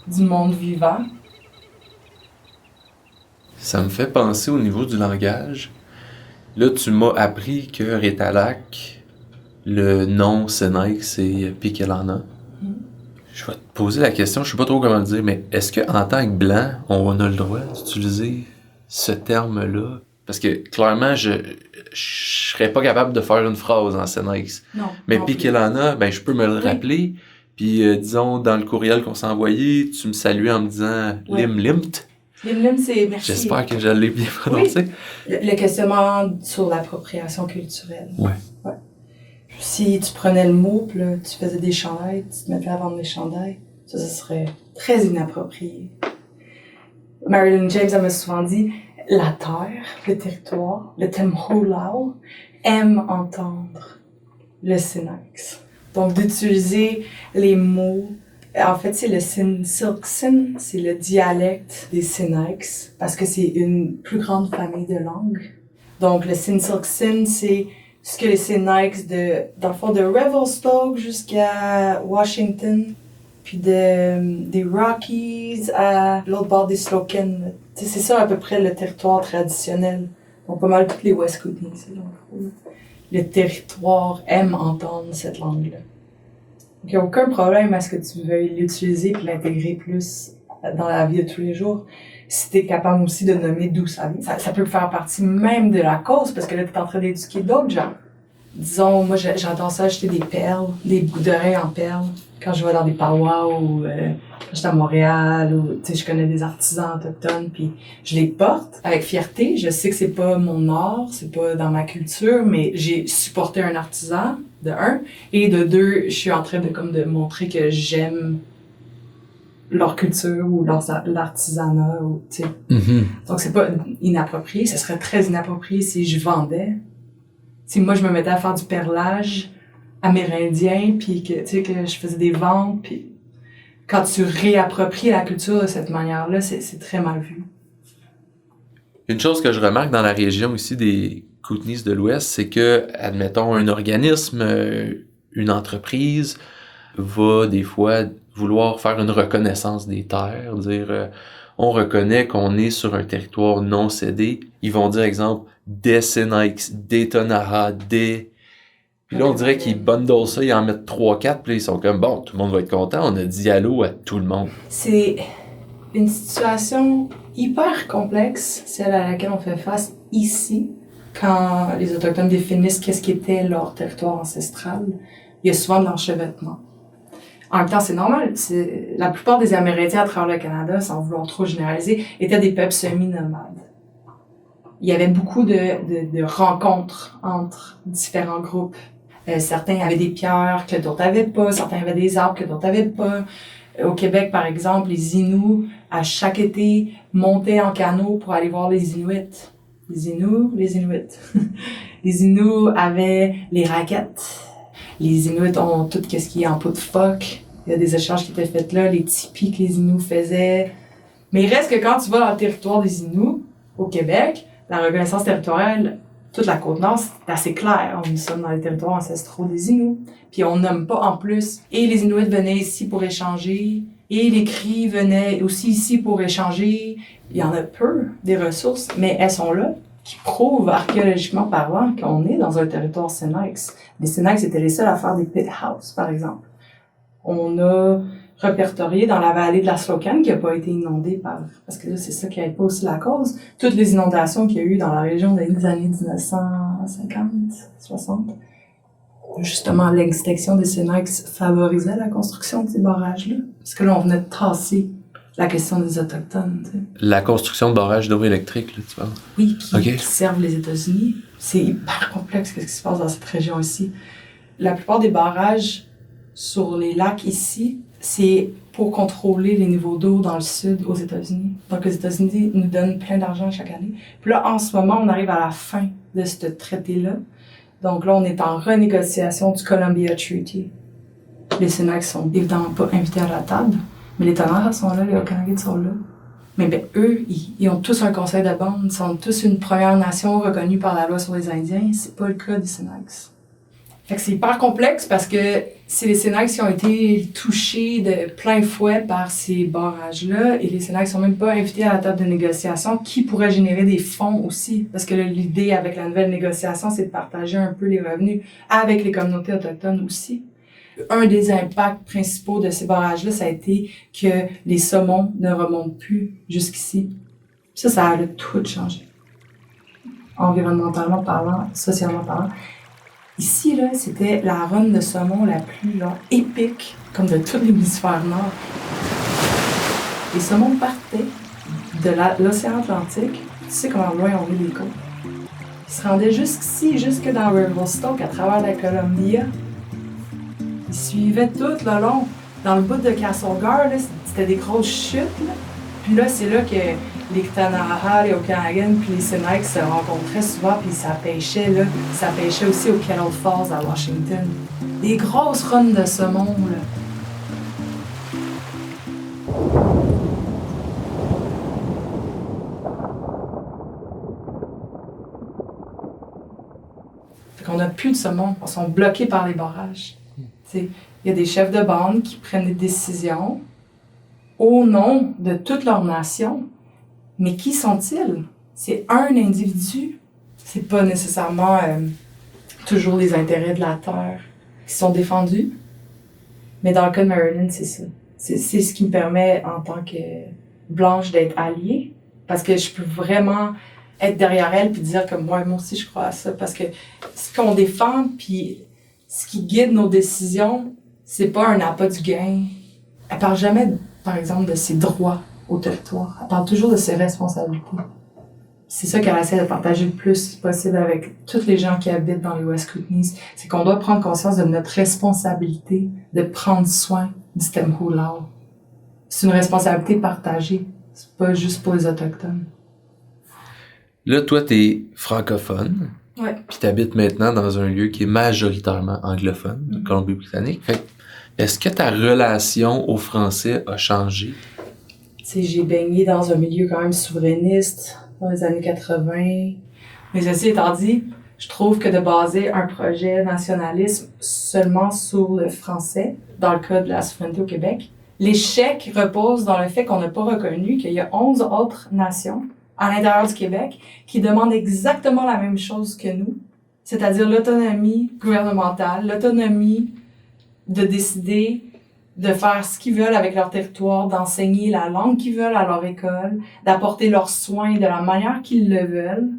du monde vivant. Ça me fait penser au niveau du langage. Là, tu m'as appris que Rétalac, le nom Sénèque, c'est Pikelana. Je vais te poser la question, je sais pas trop comment le dire, mais est-ce qu'en tant que blanc, on a le droit d'utiliser ce terme-là? Parce que clairement, je serais pas capable de faire une phrase en Sénèque. Non. Mais Pikelana, ben je peux me le rappeler. Puis disons, dans le courriel qu'on s'est envoyé, tu me saluais en me disant Lim Limt. Lim Lim, c'est merci. J'espère que je l'ai bien prononcé. Oui. Le questionnement sur l'appropriation culturelle. Ouais. Si tu prenais le mot, puis là, tu faisais des chandails, tu te mettais à vendre des chandails, ça serait très inapproprié. Marilyn James, elle m'a souvent dit, la terre, le territoire, le Temholau, aime entendre le Sénèque. Donc, d'utiliser les mots. En fait, c'est le Silksin, c'est le dialecte des Sénèques, parce que c'est une plus grande famille de langues. Donc, le Silksin, c'est ce que les Sénèques dans le fond, de Revelstoke jusqu'à Washington, puis des Rockies à l'autre bord des Slocan. C'est ça à peu près le territoire traditionnel. Donc, pas mal toutes les West Kootenays, c'est donc. Le territoire aime entendre cette langue-là. Donc, il n'y a aucun problème à ce que tu veuilles l'utiliser et l'intégrer plus dans la vie de tous les jours. Si t'es capable aussi de nommer d'où ça vient. Ça peut faire partie même de la cause, parce que là, t'es en train d'éduquer d'autres gens. Disons, moi, j'adore ça, acheter des perles, des bouts d'oreilles en perles, quand je vais dans des powwows ou quand j'étais à Montréal, ou, tu sais, je connais des artisans autochtones, puis je les porte avec fierté. Je sais que c'est pas mon art, c'est pas dans ma culture, mais j'ai supporté un artisan, de un, et de deux, je suis en train de montrer que j'aime leur culture ou l'artisanat, ou, tu sais. Mm-hmm. Donc, c'est pas inapproprié. Ce serait très inapproprié si je vendais. Si moi, je me mettais à faire du perlage amérindien, puis que, tu sais, que je faisais des ventes, puis quand tu réappropries la culture de cette manière-là, c'est très mal vu. Une chose que je remarque dans la région ici des Kootenays de l'Ouest, c'est que, admettons, un organisme, une entreprise, va des fois vouloir faire une reconnaissance des terres, dire on reconnaît qu'on est sur un territoire non cédé. Ils vont dire, exemple, des Sénèques, des Tonara, des... Puis là, on dirait qu'ils bundlent ça, ils en mettent 3-4, puis là, ils sont comme, bon, tout le monde va être content, on a dit allô à tout le monde. C'est une situation hyper complexe, celle à laquelle on fait face ici, quand les Autochtones définissent qu'est-ce qui était leur territoire ancestral. Il y a souvent de l'enchevêtrement. En même temps, c'est normal. La plupart des Amérindiens à travers le Canada, sans vouloir trop généraliser, étaient des peuples semi-nomades. Il y avait beaucoup de rencontres entre différents groupes. Certains avaient des pierres que d'autres n'avaient pas, certains avaient des arbres que d'autres n'avaient pas. Au Québec, par exemple, les Inuits, à chaque été, montaient en canot pour aller voir les Inuits. Les Inuits. Les Inuits avaient les raquettes. Les Inuits ont tout ce qui est en peau de phoque. Il y a des échanges qui étaient faits là, les tipis que les Inuits faisaient. Mais il reste que quand tu vas dans le territoire des Inuits, au Québec, la reconnaissance territoriale, toute la Côte-Nord, c'est assez clair. On est sommes dans les territoires ancestraux des Inuits. Puis on nomme pas en plus. Et les Inuits venaient ici pour échanger. Et les Cris venaient aussi ici pour échanger. Il y en a peu, des ressources, mais elles sont là, qui prouvent archéologiquement parlant qu'on est dans un territoire Sénèques. Les Sénèques étaient les seuls à faire des pit houses, par exemple. On a répertorié dans la vallée de la Slocan qui n'a pas été inondée parce que là, c'est ça qui n'avait pas aussi la cause. Toutes les inondations qu'il y a eu dans la région des années 1950, 60. Justement, l'extinction des Sénèques favorisait la construction de ces barrages-là. Parce que là, on venait de tasser la question des Autochtones. Tu sais. La construction de barrages d'eau électrique, là, tu parles? Oui, qui servent les États-Unis. C'est hyper complexe ce qui se passe dans cette région ici. La plupart des barrages sur les lacs ici, c'est pour contrôler les niveaux d'eau dans le sud aux États-Unis. Donc, les États-Unis nous donnent plein d'argent chaque année. Puis là, en ce moment, on arrive à la fin de ce traité-là. Donc là, on est en renégociation du Columbia Treaty. Les Sénèques sont évidemment pas invités à la table, mais les Toners sont là, les Okanagan sont là. Mais ben, eux, ils ont tous un conseil de bande, ils sont tous une Première Nation reconnue par la loi sur les Indiens. C'est pas le cas des Sénèques. Fait que c'est hyper complexe parce que c'est les Sénèques qui ont été touchés de plein fouet par ces barrages-là et les Sénèques sont même pas invités à la table de négociation qui pourrait générer des fonds aussi. Parce que là, l'idée avec la nouvelle négociation, c'est de partager un peu les revenus avec les communautés autochtones aussi. Un des impacts principaux de ces barrages-là, ça a été que les saumons ne remontent plus jusqu'ici. Ça a tout changé. Environnementalement parlant, socialement parlant. Ici, là, c'était la run de saumon la plus épique, comme de tout l'hémisphère nord. Les saumons partaient de l'océan Atlantique. Tu sais comment loin on est des côtes. Ils se rendaient jusqu'ici, jusque dans Revelstoke, à travers la Columbia. Ils suivaient tout le long. Dans le bout de Castlegar, là, c'était des grosses chutes. Là. Puis là, c'est là que les Ktunaxa, les Okanagan, puis les Sénèques se rencontraient souvent, puis ça pêchait, là. Ça pêchait aussi au Kettle Falls à Washington. Des grosses runs de saumon, là. Fait qu'on n'a plus de saumon. On sont bloqués par les barrages. Il y a des chefs de bande qui prennent des décisions au nom de toute leur nation. Mais qui sont-ils? C'est un individu. C'est pas nécessairement toujours les intérêts de la Terre qui sont défendus. Mais dans le cas de Marilyn, c'est ça. C'est ce qui me permet, en tant que Blanche, d'être alliée. Parce que je peux vraiment être derrière elle puis dire que moi aussi, je crois à ça. Parce que ce qu'on défend, puis ce qui guide nos décisions, c'est pas un appât du gain. Elle parle jamais, par exemple, de ses droits au territoire. Elle parle toujours de ses responsabilités. C'est ça qu'elle essaie de partager le plus possible avec toutes les gens qui habitent dans les West Kootenays. C'est qu'on doit prendre conscience de notre responsabilité de prendre soin du Stemhoolau. C'est une responsabilité partagée. C'est pas juste pour les Autochtones. Là, toi, t'es francophone. Ouais. Puis t'habites maintenant dans un lieu qui est majoritairement anglophone, de Colombie-Britannique. Fait est-ce que ta relation au français a changé? T'sais, j'ai baigné dans un milieu quand même souverainiste dans les années 80. Mais ceci étant dit, je trouve que de baser un projet nationalisme seulement sur le français, dans le cas de la souveraineté au Québec, l'échec repose dans le fait qu'on n'a pas reconnu qu'il y a 11 autres nations à l'intérieur du Québec qui demandent exactement la même chose que nous, c'est-à-dire l'autonomie gouvernementale, l'autonomie de décider de faire ce qu'ils veulent avec leur territoire, d'enseigner la langue qu'ils veulent à leur école, d'apporter leurs soins de la manière qu'ils le veulent.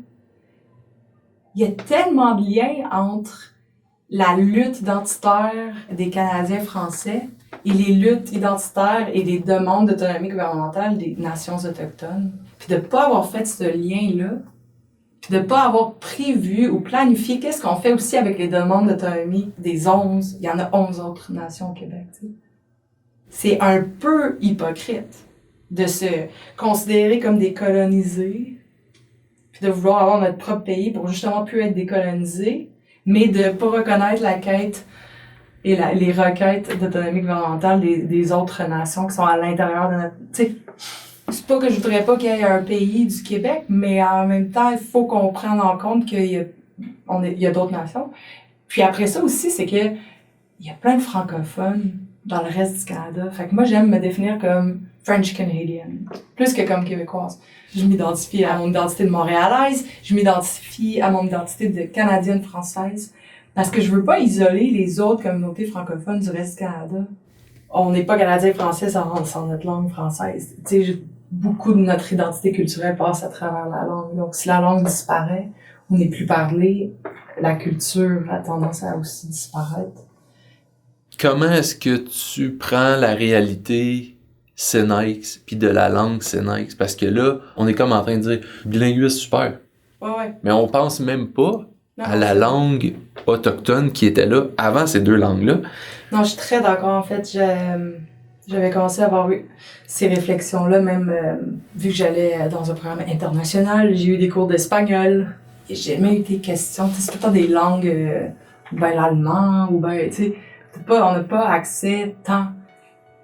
Il y a tellement de liens entre la lutte identitaire des Canadiens français et les luttes identitaires et les demandes d'autonomie gouvernementale des nations autochtones. Puis de pas avoir fait ce lien-là, puis de pas avoir prévu ou planifié qu'est-ce qu'on fait aussi avec les demandes d'autonomie des 11, il y en a 11 autres nations au Québec, tu sais. C'est un peu hypocrite de se considérer comme des colonisés, puis de vouloir avoir notre propre pays pour justement plus être décolonisés, mais de pas reconnaître la quête et les requêtes d'autonomie gouvernementale des autres nations qui sont à l'intérieur de notre... Tu sais, c'est pas que je voudrais pas qu'il y ait un pays du Québec, mais en même temps, il faut qu'on prenne en compte qu'il y a d'autres nations. Puis après ça aussi, c'est que il y a plein de francophones dans le reste du Canada. Fait que moi, j'aime me définir comme French Canadian, plus que comme québécoise. Je m'identifie à mon identité de montréalaise, je m'identifie à mon identité de canadienne française, parce que je veux pas isoler les autres communautés francophones du reste du Canada. On n'est pas canadien français sans notre langue française. Tu sais, beaucoup de notre identité culturelle passe à travers la langue. Donc, si la langue disparaît, ou n'est plus parlée, la culture a tendance à aussi disparaître. Comment est-ce que tu prends la réalité Sénèques puis de la langue Sénèques? Parce que là, on est comme en train de dire bilinguisme super. Ouais. Mais on pense même pas à la langue autochtone qui était là avant ces deux langues-là. Non, je suis très d'accord. En fait, j'avais commencé à avoir eu ces réflexions-là, même vu que j'allais dans un programme international. J'ai eu des cours d'espagnol. Et j'ai jamais eu des questions. C'est tout le temps des langues, ou ben l'allemand, ou ben, tu sais, on n'a pas accès tant.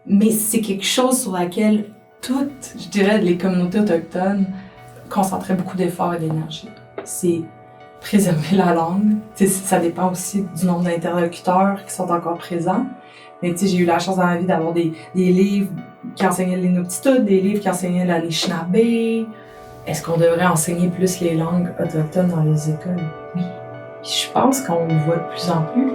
Mais c'est quelque chose sur laquelle toutes, je dirais, les communautés autochtones concentraient beaucoup d'efforts et d'énergie. C'est préserver la langue. T'sais, ça dépend aussi du nombre d'interlocuteurs qui sont encore présents. Mais tu sais, j'ai eu la chance dans ma vie d'avoir des livres qui enseignaient l'Inuktitut, des livres qui enseignaient l'Anishinaabe. Est-ce qu'on devrait enseigner plus les langues autochtones dans les écoles? Oui. Puis je pense qu'on le voit de plus en plus.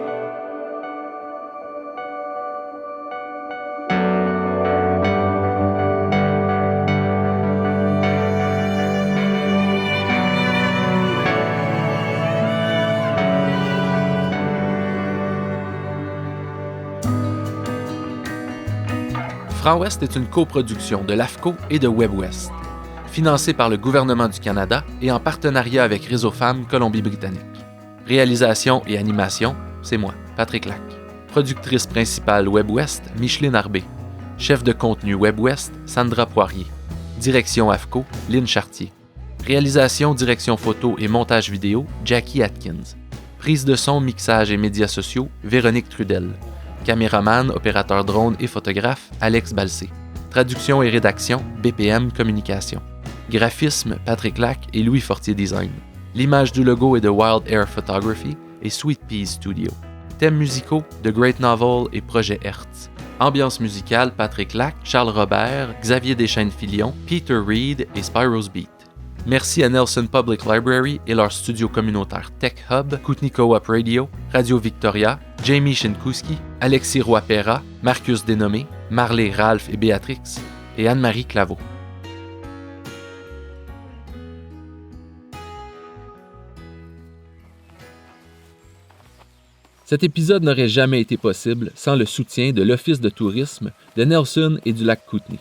Franc-Ouest est une coproduction de l'AFCO et de WebWest, financée par le gouvernement du Canada et en partenariat avec Réseau Femmes Colombie-Britannique. Réalisation et animation, c'est moi, Patrick Lac. Productrice principale WebWest, Micheline Arbé. Chef de contenu WebWest, Sandra Poirier. Direction AFCO, Lynn Chartier. Réalisation, direction photo et montage vidéo, Jackie Atkins. Prise de son, mixage et médias sociaux, Véronique Trudel. Caméraman, opérateur drone et photographe, Alex Balsé. Traduction et rédaction, BPM Communication. Graphisme, Patrick Lac et Louis Fortier Design. L'image du logo est de Wild Air Photography et Sweet Peas Studio. Thèmes musicaux, The Great Novel et Projet Hertz. Ambiance musicale, Patrick Lac, Charles Robert, Xavier Deschaines-Filion, Peter Reed et Spyro's Beat. Merci à Nelson Public Library et leur studio communautaire Tech Hub, Kootenai Co-op Radio, Radio Victoria, Jamie Shinkuski, Alexis Roy-Perra, Marcus Dénommé, Marley, Ralph et Béatrix, et Anne-Marie Claveau. Cet épisode n'aurait jamais été possible sans le soutien de l'Office de tourisme de Nelson et du lac Kootenai.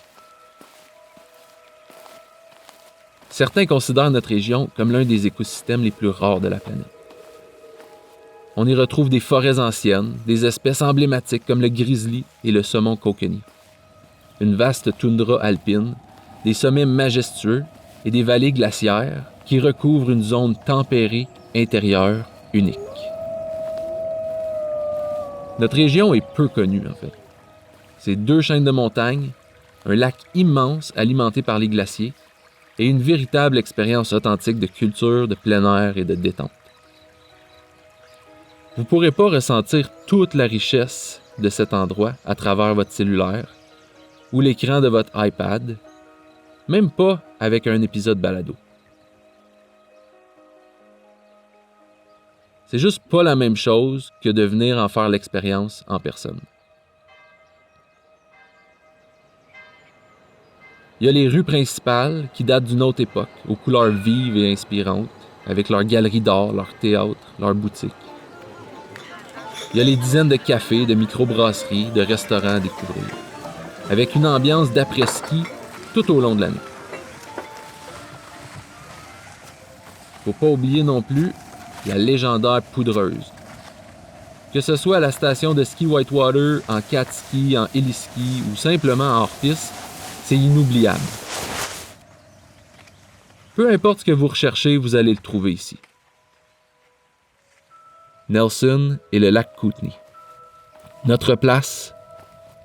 Certains considèrent notre région comme l'un des écosystèmes les plus rares de la planète. On y retrouve des forêts anciennes, des espèces emblématiques comme le grizzly et le saumon kokanee, une vaste toundra alpine, des sommets majestueux et des vallées glaciaires qui recouvrent une zone tempérée intérieure unique. Notre région est peu connue, en fait. C'est 2 chaînes de montagnes, un lac immense alimenté par les glaciers et une véritable expérience authentique de culture, de plein air et de détente. Vous ne pourrez pas ressentir toute la richesse de cet endroit à travers votre cellulaire ou l'écran de votre iPad, même pas avec un épisode balado. C'est juste pas la même chose que de venir en faire l'expérience en personne. Il y a les rues principales qui datent d'une autre époque, aux couleurs vives et inspirantes, avec leurs galeries d'art, leurs théâtres, leurs boutiques. Il y a les dizaines de cafés, de microbrasseries, de restaurants à découvrir, avec une ambiance d'après-ski tout au long de l'année. Faut pas oublier non plus la légendaire poudreuse. Que ce soit à la station de ski Whitewater, en cat-ski, en héliski ou simplement en hors-piste, c'est inoubliable. Peu importe ce que vous recherchez, vous allez le trouver ici. Nelson et le lac Kootenai. Notre place,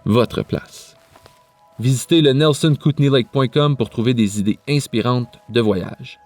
votre place. Visitez le nelsonkootnailake.com pour trouver des idées inspirantes de voyage.